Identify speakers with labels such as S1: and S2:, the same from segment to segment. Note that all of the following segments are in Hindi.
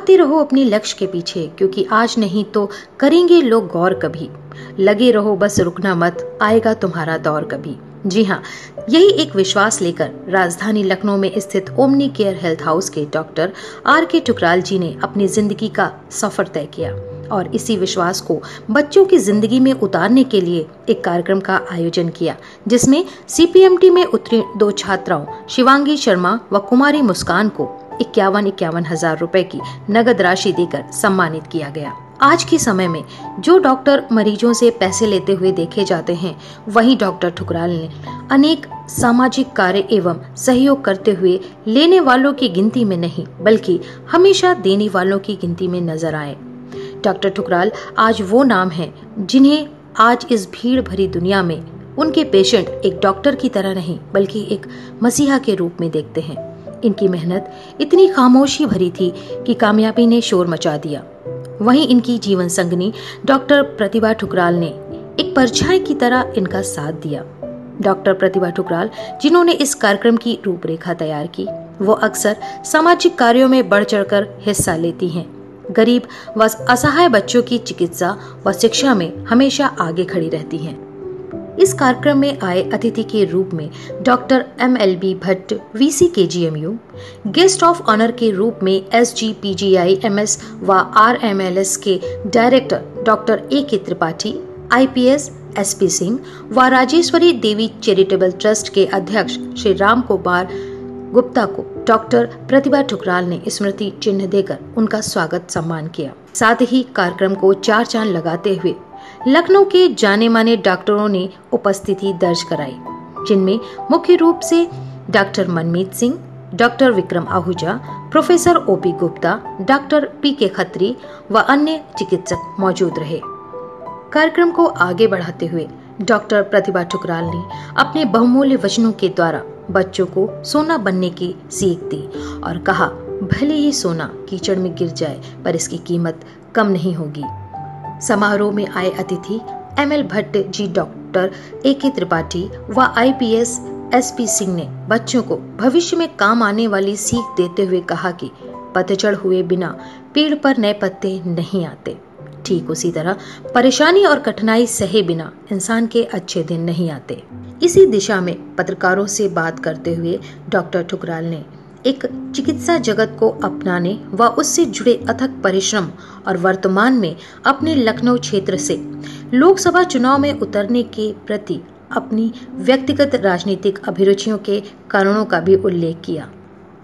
S1: भागते रहो अपने लक्ष्य के पीछे, क्योंकि आज नहीं तो करेंगे लोग गौर कभी। लगे रहो बस रुकना मत, आएगा तुम्हारा दौर कभी। जी हाँ, यही एक विश्वास लेकर राजधानी लखनऊ में स्थित ओमनी केयर हेल्थ हाउस के डॉक्टर R.K. ठुकराल जी ने अपनी जिंदगी का सफर तय किया और इसी विश्वास को बच्चों की जिंदगी में उतारने के लिए एक कार्यक्रम का आयोजन किया, जिसमें CPMT में उत्तीर्ण 2 छात्राओं शिवांगी शर्मा व कुमारी मुस्कान को 51 हजार रुपए की नगद राशि देकर सम्मानित किया गया। आज के समय में जो डॉक्टर मरीजों से पैसे लेते हुए देखे जाते हैं, वहीं डॉक्टर ठुकराल ने अनेक सामाजिक कार्य एवं सहयोग करते हुए लेने वालों की गिनती में नहीं, बल्कि हमेशा देने वालों की गिनती में नजर आए। डॉक्टर ठुकराल आज वो नाम है जिन्हें आज इस भीड़ भरी दुनिया में उनके पेशेंट एक डॉक्टर की तरह नहीं, बल्कि एक मसीहा के रूप में देखते हैं। इनकी मेहनत इतनी खामोशी भरी थी कि कामयाबी ने शोर मचा दिया। वहीं इनकी जीवन संगनी डॉक्टर प्रतिभा ठुकराल ने एक परछाई की तरह इनका साथ दिया। डॉक्टर प्रतिभा ठुकराल, जिन्होंने इस कार्यक्रम की रूपरेखा तैयार की, वो अक्सर सामाजिक कार्यों में बढ़ चढ़कर हिस्सा लेती हैं। गरीब व असहाय बच्चों की चिकित्सा व शिक्षा में हमेशा आगे खड़ी रहती हैं। इस कार्यक्रम में आए अतिथि के रूप में doctor MLB Bhatt VC KGMU, guest of honour के रूप में SGPGI MS व RMLS के director doctor AK Tripathi, IPS SP Singh व राजेश्वरी देवी चैरिटेबल ट्रस्ट के अध्यक्ष श्री राम कुमार गुप्ता को डॉक्टर प्रतिभा ठुकराल ने स्मृति चिन्ह देकर उनका स्वागत सम्मान किया। साथ ही कार्यक्रम को 4 चांद लगाते हुए लखनऊ के जाने माने डॉक्टरों ने उपस्थिति दर्ज कराई, जिनमें मुख्य रूप से doctor Manmeet Singh, doctor Vikram Ahuja, professor OP Gupta, doctor PK Khatri व अन्य चिकित्सक मौजूद रहे। कार्यक्रम को आगे बढ़ाते हुए डॉक्टर प्रतिभा ठुकराल ने अपने बहुमूल्य वचनों के द्वारा बच्चों को सोना बनने की सीख दी और कहा, भले ही सोना कीचड़ में गिर जाए पर इसकी कीमत कम नहीं होगी। समारोह में आए अतिथि ML Bhatt ji, doctor AK Tripathi व IPS SP सिंह ने बच्चों को भविष्य में काम आने वाली सीख देते हुए कहा कि पतझड़ हुए बिना पेड़ पर नए पत्ते नहीं आते। ठीक उसी तरह परेशानी और कठिनाई सहे बिना इंसान के अच्छे दिन नहीं आते। इसी दिशा में पत्रकारों से बात करते हुए डॉक्टर ठुकराल ने एक चिकित्सा जगत को अपनाने व उससे जुड़े अथक परिश्रम और वर्तमान में अपने लखनऊ क्षेत्र से लोकसभा चुनाव में उतरने के प्रति अपनी व्यक्तिगत राजनीतिक अभिरुचियों के कारणों का भी उल्लेख किया।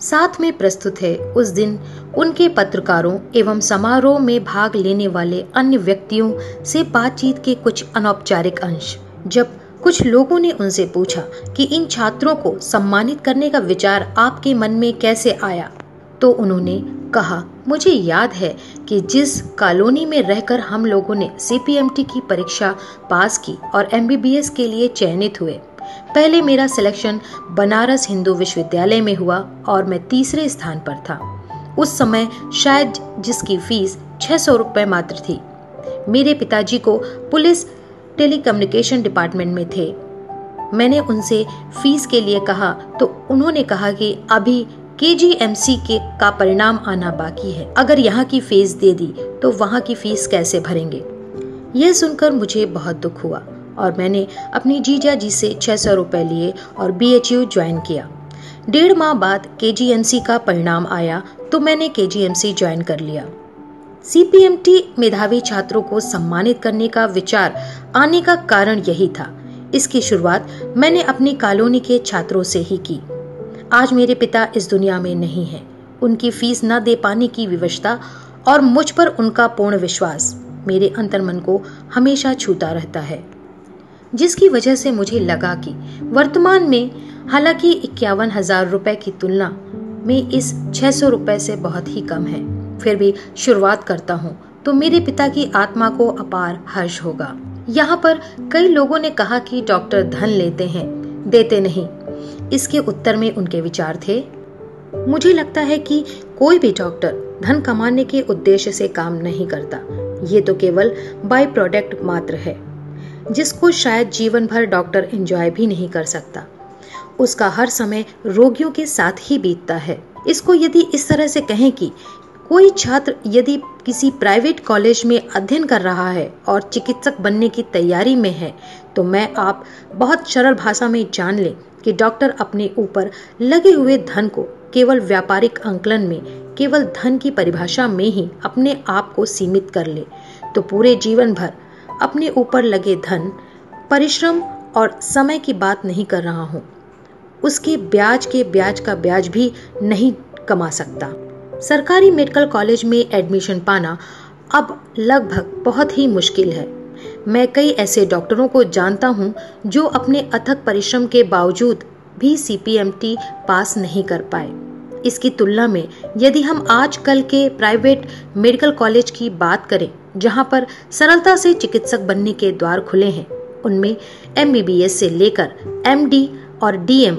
S1: साथ में प्रस्तुत है उस दिन उनके पत्रकारों एवं समारोह में भाग लेने वाले अन्य व्यक्तियों से बातचीत के कुछ अनौपचारिक अंश। जब कुछ लोगों ने उनसे पूछा कि इन छात्रों को सम्मानित करने का विचार आपके मन में कैसे आया, तो उन्होंने कहा, मुझे याद है कि जिस कॉलोनी में रहकर हम लोगों ने CPMT की परीक्षा पास की और MBBS के लिए चयनित हुए, पहले मेरा सिलेक्शन बनारस हिंदू विश्वविद्यालय में हुआ और मैं 3रे स्थान पर था। उस समय शायद जिसकी फीस 600 रुपए मात्र थी। मेरे पिताजी को पुलिस टेलीकम्युनिकेशन डिपार्टमेंट में थे। मैंने उनसे फीस के लिए कहा तो उन्होंने कहा कि अभी KGMC का परिणाम आना बाकी है, अगर यहाँ की फीस दे दी तो वहाँ की फीस कैसे भरेंगे। यह सुनकर मुझे बहुत दुख हुआ और मैंने अपनी जीजा जी से 600 रुपए लिए और BHU ज्वाइन किया। 1.5 माह बाद KGMC का परिणाम आया तो मैंने KGMC ज्वाइन कर लिया। CPMT मेधावी छात्रों को सम्मानित करने का विचार आने का कारण यही था। इसकी शुरुआत मैंने अपनी कॉलोनी के छात्रों से ही की। आज मेरे पिता इस दुनिया में नहीं हैं। उनकी फीस न दे पाने की विवशता और मुझ पर उनका पूर्ण विश्वास मेरे अंतर्मन को हमेशा छूता रहता है, जिसकी वजह से मुझे लगा कि वर्तमान में हालांकि 51,000 रुपए की तुलना में इस 600 रुपए से बहुत ही कम है, फिर भी शुरुआत करता हूँ तो मेरे पिता की आत्मा को अपार हर्ष होगा। यहाँ पर कई लोगों ने कहा कि डॉक्टर धन लेते हैं, देते नहीं। इसके उत्तर में उनके विचार थे, मुझे लगता है कि कोई भी डॉक्टर धन कमाने के उद्देश्य से काम नहीं करता। ये तो केवल बाय प्रोडक्ट मात्र है, जिसको शायद जीवन भर डॉक्टर एंजॉय भी नहीं कर सकता। उसका हर समय रोगियों के साथ ही बीतता है। इसको यदि इस तरह से कहें कि कोई छात्र यदि किसी प्राइवेट कॉलेज में अध्ययन कर रहा है और चिकित्सक बनने की तैयारी में है, तो मैं आप बहुत सरल भाषा में जान लें कि डॉक्टर अपने ऊपर लगे हुए धन को केवल व्यापारिक आंकलन में, केवल धन की परिभाषा में ही अपने आप को सीमित कर ले, तो पूरे जीवन भर अपने ऊपर लगे धन, परिश्रम और समय की बात नहीं कर रहा हूँ, उसके ब्याज के ब्याज का ब्याज भी नहीं कमा सकता। सरकारी मेडिकल कॉलेज में एडमिशन पाना अब लगभग बहुत ही मुश्किल है। मैं कई ऐसे डॉक्टरों को जानता हूं जो अपने अथक परिश्रम के बावजूद भी CPMT पास नहीं कर पाए। इसकी तुलना में यदि हम आजकल के प्राइवेट मेडिकल कॉलेज की बात करें, जहां पर सरलता से चिकित्सक बनने के द्वार खुले हैं, उनमें MBBS से लेकर MD और DM,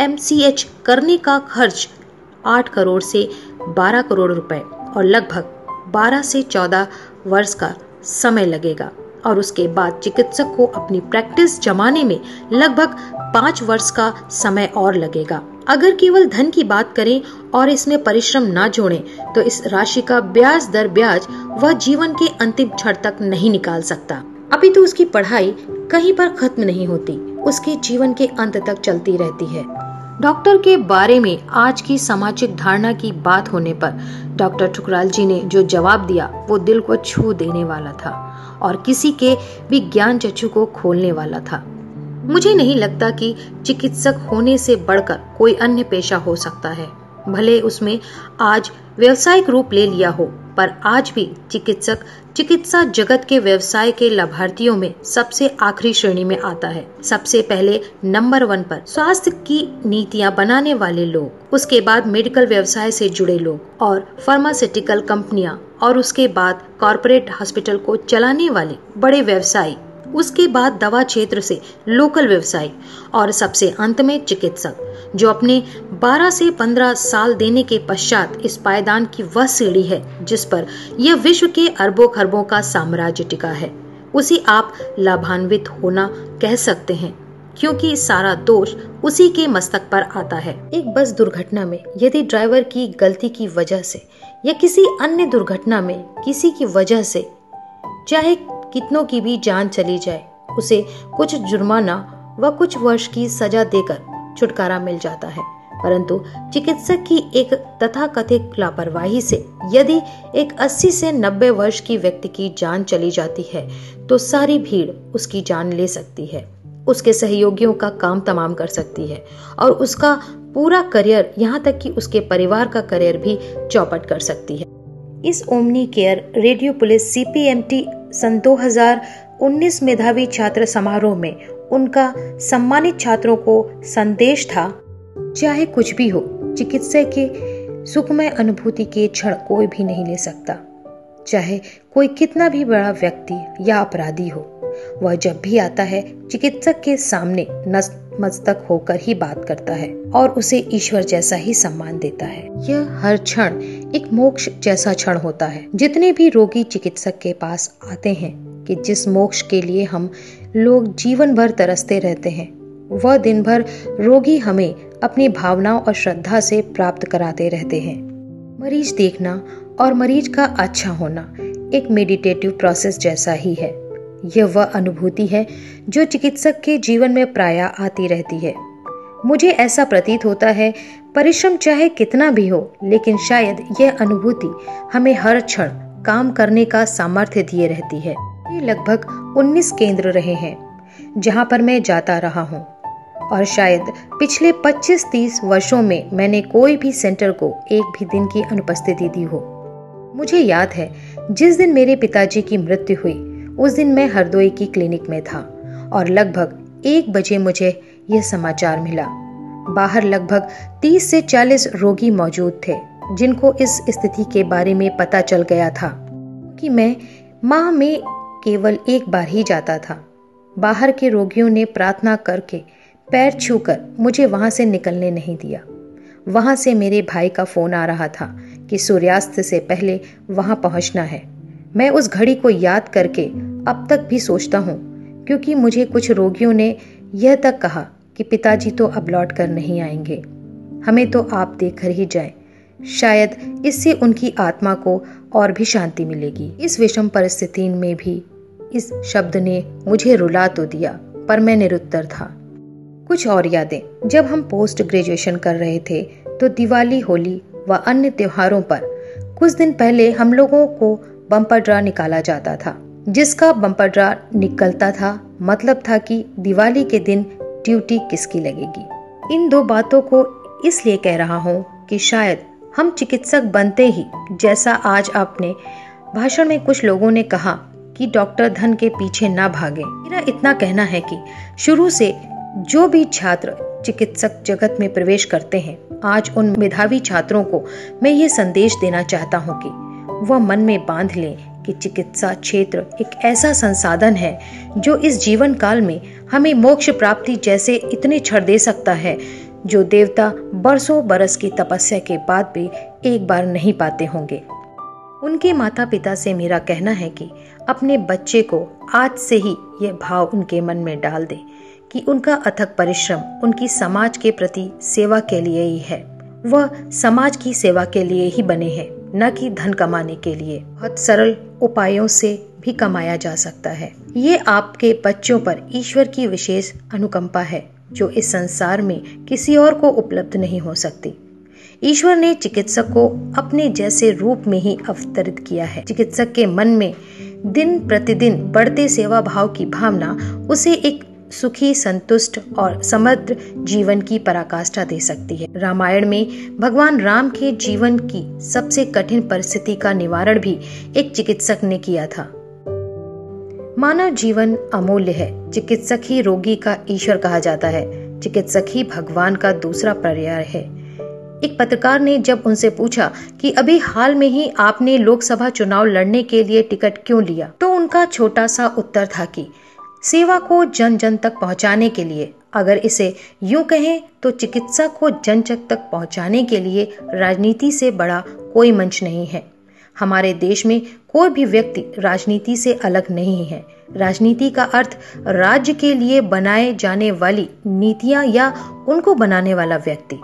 S1: MCH करने का खर्च 8 करोड़ से 12 करोड़ रुपए और लगभग 12 से 14 वर्ष का समय लगेगा, और उसके बाद चिकित्सक को अपनी प्रैक्टिस जमाने में लगभग 5 वर्ष का समय और लगेगा। अगर केवल धन की बात करें और इसमें परिश्रम ना जोड़ें, तो इस राशि का ब्याज दर ब्याज वह जीवन के अंतिम क्षण तक नहीं निकाल सकता। अभी तो उसकी पढ़ाई कहीं पर खत्म नहीं होती, उसके जीवन के अंत तक चलती रहती है। डॉक्टर के बारे में आज की सामाजिक धारणा की बात होने पर डॉक्टर ठुकराल जी ने जो जवाब दिया वो दिल को छू देने वाला था और किसी के भी ज्ञान चक्षु को खोलने वाला था। मुझे नहीं लगता कि चिकित्सक होने से बढ़कर कोई अन्य पेशा हो सकता है, भले उसमें आज व्यवसायिक रूप ले लिया हो, पर आज भी चिकित्सक चिकित्सा जगत के व्यवसाय के लाभार्थियों में सबसे आखिरी श्रेणी में आता है। सबसे पहले नंबर 1 पर स्वास्थ्य की नीतियां बनाने वाले लोग, उसके बाद मेडिकल व्यवसाय से जुड़े लोग और फार्मास्यूटिकल कंपनियां, और उसके बाद कॉरपोरेट हॉस्पिटल को चलाने वाले बड़े व्यवसायी, उसके बाद दवा क्षेत्र से लोकल व्यवसायी और सबसे अंत में चिकित्सक, जो अपने 12 से 15 साल देने के पश्चात इस पायदान की वह सीढ़ी है जिस पर यह विश्व के अरबों खरबों का साम्राज्य टिका है, उसी आप लाभान्वित होना कह सकते हैं, क्योंकि सारा दोष उसी के मस्तक पर आता है। एक बस दुर्घटना में यदि ड्राइवर की गलती की वजह से या किसी अन्य दुर्घटना में किसी की वजह से चाहे कितनों की भी जान चली जाए, उसे कुछ जुर्माना व कुछ वर्ष की सजा देकर छुटकारा मिल जाता है, परंतु चिकित्सक की एक तथाकथित लापरवाही से यदि एक 80 से 90 वर्ष की व्यक्ति की जान चली जाती है, तो सारी भीड़ उसकी जान ले सकती है, उसके सहयोगियों का काम तमाम कर सकती है और उसका पूरा करियर, यहाँ तक कि उसके परिवार का करियर भी चौपट कर सकती है। इस omni care radio police CPMT सन 2019 मेधावी छात्र समारोह में उनका सम्मानित छात्रों को संदेश था, चाहे कुछ भी हो, चिकित्सा के सुखमय अनुभूति के क्षण कोई भी नहीं ले सकता। चाहे कोई कितना भी बड़ा व्यक्ति या अपराधी हो, वह जब भी आता है चिकित्सक के सामने नतमस्तक होकर ही बात करता है और उसे ईश्वर जैसा ही सम्मान देता है। यह हर क्षण एक मोक्ष जैसा क्षण होता है। जितने भी रोगी चिकित्सक के पास आते हैं कि जिस मोक्ष के लिए हम लोग जीवन भर तरसते रहते हैं, वह दिन भर रोगी हमें अपनी भावनाओं और श्रद्धा से प्राप्त कराते रहते हैं। मरीज देखना और मरीज का अच्छा होना एक मेडिटेटिव प्रोसेस जैसा ही है। यह वह अनुभूति है जो चिकित्सक के जीवन में प्रायः आती रहती है। मुझे ऐसा प्रतीत होता है, परिश्रम चाहे कितना भी हो, लेकिन शायद यह अनुभूति हमें हर क्षण काम करने का सामर्थ्य दिए रहती है। ये लगभग 19 केंद्र रहे हैं जहां पर मैं जाता रहा हूं, और शायद पिछले 25-30 वर्षों में मैंने कोई भी सेंटर को एक भी दिन की अनुपस्थिति दी हो। मुझे याद है, जिस दिन मेरे पिताजी की मृत्यु हुई, उस दिन मैं हरदोई की क्लिनिक में था और लगभग 1 बजे मुझे यह समाचार मिला। बाहर लगभग 30 से 40 रोगी मौजूद थे जिनको इस स्थिति के बारे में पता चल गया था कि मैं माह में केवल 1 बार ही जाता था। बाहर के रोगियों ने प्रार्थना करके पैर छूकर मुझे वहां से निकलने नहीं दिया। वहां से मेरे भाई का फोन आ रहा था कि सूर्यास्त से पहले वहां पहुंचना है। मैं उस घड़ी को याद करके अब तक भी सोचता हूँ, क्योंकि मुझे कुछ रोगियों ने यह तक कहा कि पिताजी तो अब लौट कर नहीं आएंगे, हमें तो आप देखकर ही जाएं। शायद इससे उनकी आत्मा को और भी शांति मिलेगी। इस विषम परिस्थिति में भी इस शब्द ने मुझे रुला तो दिया, पर मैं निरुत्तर था। कुछ और यादें। जब हम पोस्ट ग्रेजुएशन कर रहे थे तो दिवाली, होली व अन्य त्योहारों पर कुछ दिन पहले हम लोगों को बम्पर ड्रा निकाला जाता था। जिसका बम्पर ड्रा निकलता था मतलब था कि दिवाली के दिन ड्यूटी किसकी लगेगी। इन दो बातों को इसलिए कह रहा हूँ कि शायद हम चिकित्सक बनते ही, जैसा आज आपने भाषण में कुछ लोगों ने कहा कि डॉक्टर धन के पीछे ना भागे। मेरा इतना कहना है कि शुरू से जो भी छात्र चिकित्सक जगत में प्रवेश करते हैं, आज उन मेधावी छात्रों को मैं ये संदेश देना चाहता हूँ कि वह मन में बांध लें कि चिकित्सा क्षेत्र एक ऐसा संसाधन है जो इस जीवन काल में हमें मोक्ष प्राप्ति जैसे इतने क्षण दे सकता है जो देवता बरसों बरस की तपस्या के बाद भी एक बार नहीं पाते होंगे। उनके माता पिता से मेरा कहना है कि अपने बच्चे को आज से ही यह भाव उनके मन में डाल दे कि उनका अथक परिश्रम उनकी समाज के प्रति सेवा के लिए ही है। वह समाज की सेवा के लिए ही बने हैं, न कि धन कमाने के लिए। बहुत सरल उपायों से भी कमाया जा सकता है। ये आपके बच्चों पर ईश्वर की विशेष अनुकंपा है जो इस संसार में किसी और को उपलब्ध नहीं हो सकती। ईश्वर ने चिकित्सक को अपने जैसे रूप में ही अवतरित किया है। चिकित्सक के मन में दिन प्रतिदिन बढ़ते सेवा भाव की भावना उसे एक सुखी, संतुष्ट और समृद्ध जीवन की पराकाष्ठा दे सकती है। रामायण में भगवान राम के जीवन की सबसे कठिन परिस्थिति का निवारण भी एक चिकित्सक ने किया था। मानव जीवन अमूल्य है। चिकित्सक ही रोगी का ईश्वर कहा जाता है। चिकित्सक ही भगवान का दूसरा पर्याय है। एक पत्रकार ने जब उनसे पूछा कि अभी हाल में ही आपने लोकसभा चुनाव लड़ने के लिए टिकट क्यों लिया, तो उनका छोटा सा उत्तर था कि सेवा को जन जन तक पहुंचाने के लिए। अगर इसे यूं कहें तो चिकित्सा को जन जन तक पहुंचाने के लिए राजनीति से बड़ा कोई मंच नहीं है। हमारे देश में कोई भी व्यक्ति राजनीति से अलग नहीं है। राजनीति का अर्थ राज्य के लिए बनाए जाने वाली नीतियां या उनको बनाने वाला व्यक्ति।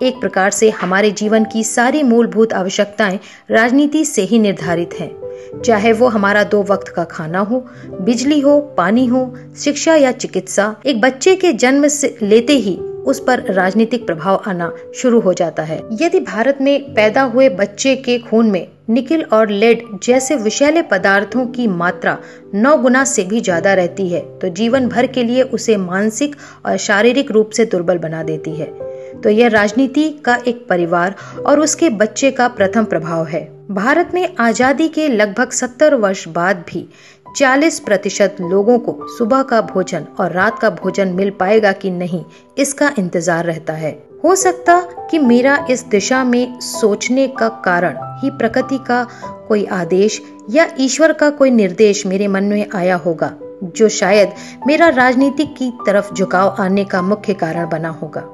S1: एक प्रकार से हमारे जीवन की सारी मूलभूत आवश्यकताएं राजनीति से ही निर्धारित हैं। चाहे वो हमारा 2 वक्त का खाना हो, बिजली हो, पानी हो, शिक्षा या चिकित्सा। एक बच्चे के जन्म से लेते ही उस पर राजनीतिक प्रभाव आना शुरू हो जाता है। यदि भारत में पैदा हुए बच्चे के खून में निकिल और लेड जैसे विषैले पदार्थों की मात्रा 9 गुना से भी ज्यादा रहती है तो जीवन भर के लिए उसे मानसिक और शारीरिक रूप से दुर्बल बना देती है। तो यह राजनीति का एक परिवार और उसके बच्चे का प्रथम प्रभाव है। भारत में आजादी के लगभग 70 वर्ष बाद भी 40% लोगों को सुबह का भोजन और रात का भोजन मिल पाएगा कि नहीं, इसका इंतजार रहता है। हो सकता कि मेरा इस दिशा में सोचने का कारण ही प्रकृति का कोई आदेश या ईश्वर का कोई निर्देश मेरे मन में आया होगा, जो शायद मेरा राजनीति की तरफ झुकाव आने का मुख्य कारण बना होगा।